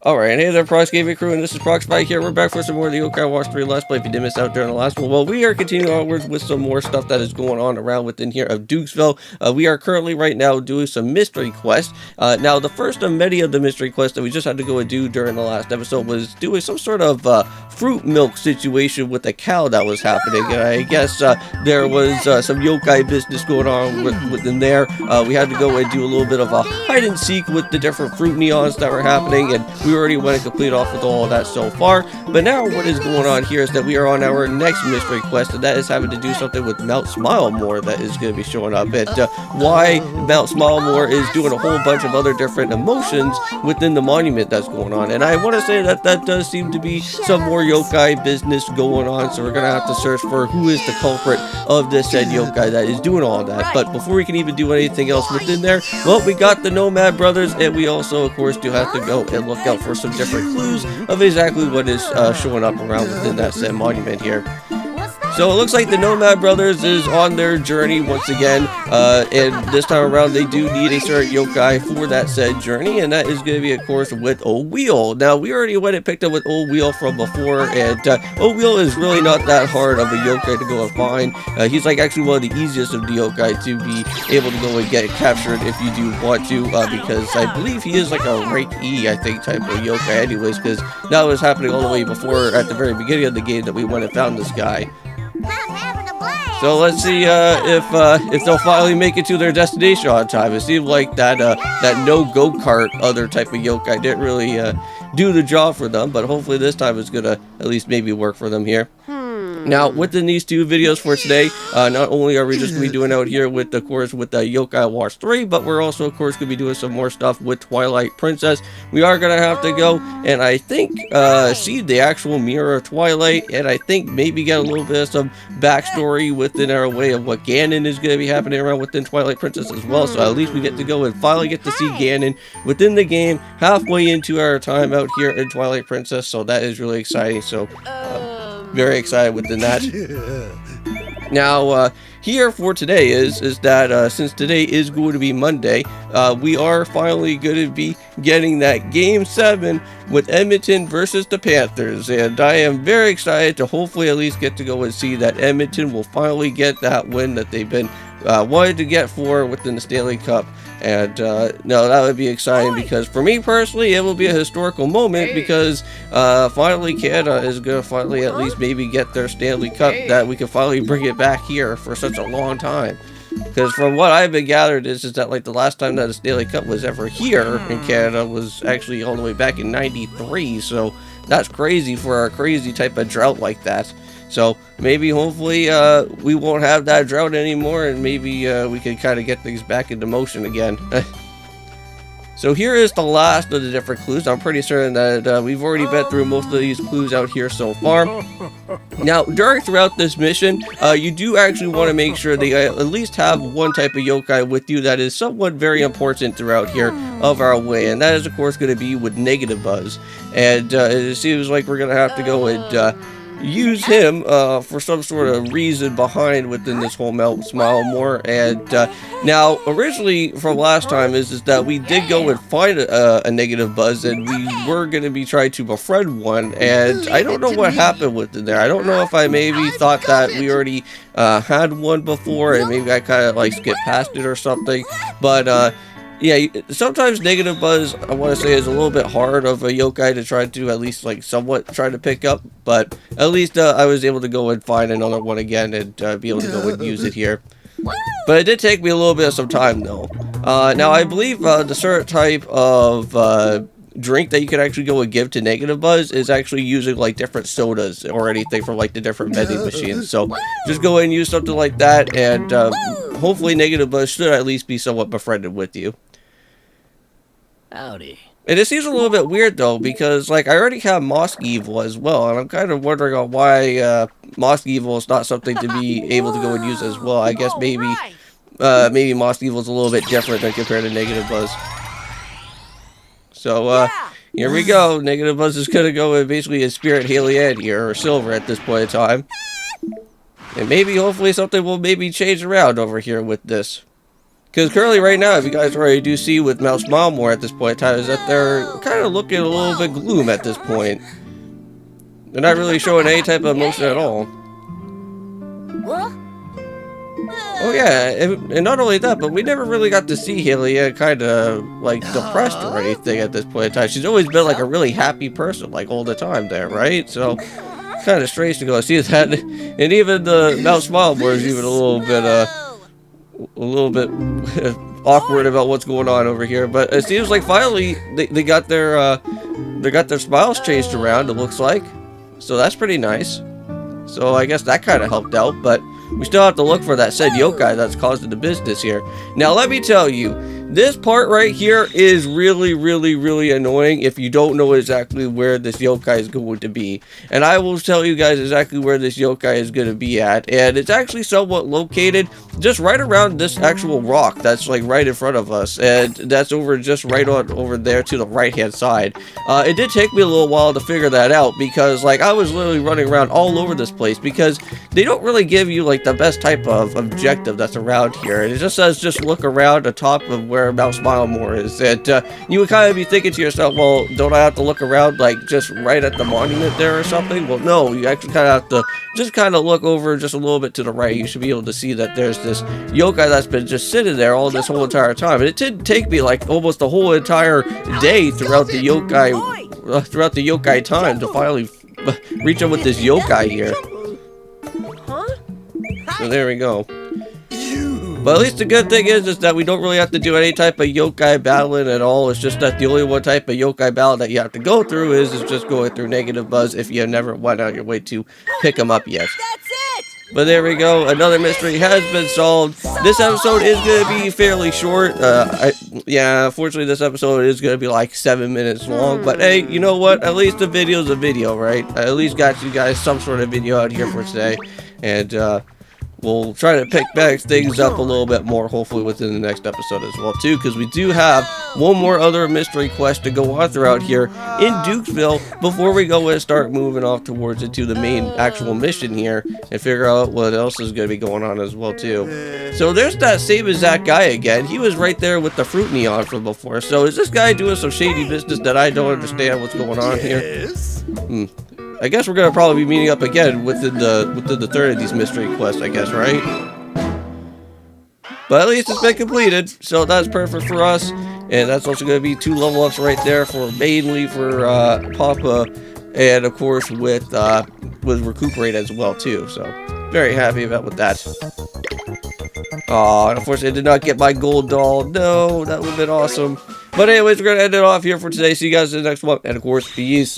Alright, hey there, Prox Gaming Crew, and this is Proxify here. We're back for some more of the Yokai Watch 3 Let's Play. If you did miss out during the last one, well, we are continuing onwards with some more stuff that is going on around within here of Dukesville. We are currently right now doing some mystery quests. Now, the first of many of the mystery quests that we just had to go and do during the last episode was doing some sort of fruit milk situation with a cow that was happening. And I guess there was some yokai business going on within there. We had to go and do a little bit of a hide and seek with the different fruit neons that were happening, and we already went and completed off with all of that so far. But now what is going on here is that we are on our next mystery quest, and that is having to do something with Mount Smile More that is going to be showing up. And why Mount Smile More is doing a whole bunch of other different emotions within the monument that's going on. And I want to say that that does seem to be some more yokai business going on, so we're going to have to search for who is the culprit of this said yokai that is doing all that. But before we can even do anything else within there, well, we got the Nomad Brothers, and we also, of course, do have to go and look out for some different clues of exactly what is showing up around within that said monument here. So it looks like the Nomad Brothers is on their journey once again, and this time around they do need a certain yokai for that said journey, and that is going to be, of course, with Old Wheel. Now, we already went and picked up with Old Wheel from before, and Old Wheel is really not that hard of a yokai to go and find. He's like actually one of the easiest of the yokai to be able to go and get captured if you do want to, because I believe he is like a rank E, I think, type of yokai anyways, because that was happening all the way before at the very beginning of the game that we went and found this guy. So let's see if they'll finally make it to their destination on time. It seemed like that no go-kart other type of yokai didn't really do the job for them, but hopefully this time it's gonna at least maybe work for them here. Now, within these two videos for today, not only are we just going to be doing out here with, of course, with the Yokai Watch 3, but we're also, of course, going to be doing some more stuff with Twilight Princess. We are going to have to go and I think see the actual Mirror of Twilight, and I think maybe get a little bit of some backstory within our way of what Ganon is going to be happening around within Twilight Princess as well. So at least we get to go and finally get to see Ganon within the game halfway into our time out here in Twilight Princess. So that is really exciting. So very excited within that. Now, here for today is that since today is going to be Monday, we are finally going to be getting that Game 7 with Edmonton versus the Panthers, and I am very excited to hopefully at least get to go and see that Edmonton will finally get that win that they've been wanted to get for within the Stanley Cup. And no, that would be exciting because for me personally it will be a historical moment, because finally Canada is going to finally at least maybe get their Stanley Cup, that we can finally bring it back here for such a long time. Because from what I've been gathered is that like the last time that a Stanley Cup was ever here in Canada was actually all the way back in '93, so that's crazy for a crazy type of drought like that. So maybe hopefully we won't have that drought anymore, and maybe we can kind of get things back into motion again. So here is the last of the different clues. I'm pretty certain that we've already been through most of these clues out here so far. Now, throughout this mission, you do actually want to make sure that you at least have one type of yokai with you that is somewhat very important throughout here of our way, and that is of course going to be with Negative Buzz. And it seems like we're going to have to go and use him for some sort of reason behind within this whole Mount Smile More. And now originally from last time is that we did go and find a Negative Buzz, and we were going to be trying to befriend one, and I don't know what happened with it there. I don't know if I maybe thought that we already had one before and maybe I kind of like skipped past it or something, but yeah, sometimes Negative Buzz, I want to say, is a little bit hard of a yokai to try to at least like somewhat try to pick up, but at least I was able to go and find another one again and be able to go and use it here. But it did take me a little bit of some time though. Now I believe the certain type of drink that you can actually go and give to Negative Buzz is actually using like different sodas or anything from like the different vending machines. So just go and use something like that, and hopefully Negative Buzz should at least be somewhat befriended with you. Howdy. And it seems a little bit weird though, because like I already have Mosque Evil as well, and I'm kind of wondering on why Mosque Evil is not something to be able to go and use as well. I guess maybe maybe Mosque Evil is a little bit different than compared to Negative Buzz. So here we go. Negative Buzz is gonna go and basically a Spirit Haley here, or Silver at this point in time, and maybe hopefully something will maybe change around over here with this. Because currently right now, if you guys already do see with Unsmile more at this point in time, is that they're kind of looking a little bit gloom at this point. They're not really showing any type of emotion at all. Oh yeah, and not only that, but we never really got to see Haley kind of like depressed or anything at this point in time. She's always been like a really happy person, like all the time there, right? So it's kind of strange to go see that. And even the Unsmile board is even a little bit awkward about what's going on over here. But it seems like finally they got their smiles changed around. It looks like, so that's pretty nice. So I guess that kind of helped out, but we still have to look for that said yokai that's causing the business here. Now, let me tell you, this part right here is really, really, really annoying if you don't know exactly where this yokai is going to be. And I will tell you guys exactly where this yokai is going to be at. And it's actually somewhat located just right around this actual rock that's like right in front of us. And that's just right on over there to the right-hand side. It did take me a little while to figure that out because like I was literally running around all over this place because they don't really give you like the best type of objective that's around here. And it just says just look around the top of where Unsmile more is. And you would kind of be thinking to yourself, well, don't I have to look around like just right at the monument there or something? Well, no, you actually kind of have to just kind of look over just a little bit to the right. You should be able to see that there's this yokai that's been just sitting there all this whole entire time. And it did take me like almost the whole entire day throughout the yokai time to finally reach up with this yokai here. So there we go. But at least the good thing is that we don't really have to do any type of yokai battling at all. It's just that the only one type of yokai battle that you have to go through is just going through negative buzz if you never went out your way to pick them up yet. But there we go. Another mystery has been solved. This episode is going to be fairly short. Yeah, unfortunately, this episode is going to be like 7 minutes long. But hey, you know what? At least the video's a video, right? I at least got you guys some sort of video out here for today. And, we'll try to pick back things up a little bit more, hopefully within the next episode as well, too, because we do have one more other mystery quest to go on throughout here in Dukesville before we go and start moving off towards into the main actual mission here and figure out what else is going to be going on as well, too. So there's that same exact guy again. He was right there with the fruit neon from before. So is this guy doing some shady business that I don't understand what's going on here? I guess we're gonna probably be meeting up again within the third of these mystery quests, I guess, right? But at least it's been completed, so that's perfect for us. And that's also gonna be 2 level ups right there for mainly for Papa, and of course with Recuperate as well too. So very happy about with that. Aw, unfortunately I did not get my gold doll. No, that would have been awesome. But anyways, we're gonna end it off here for today. See you guys in the next one, and of course, peace.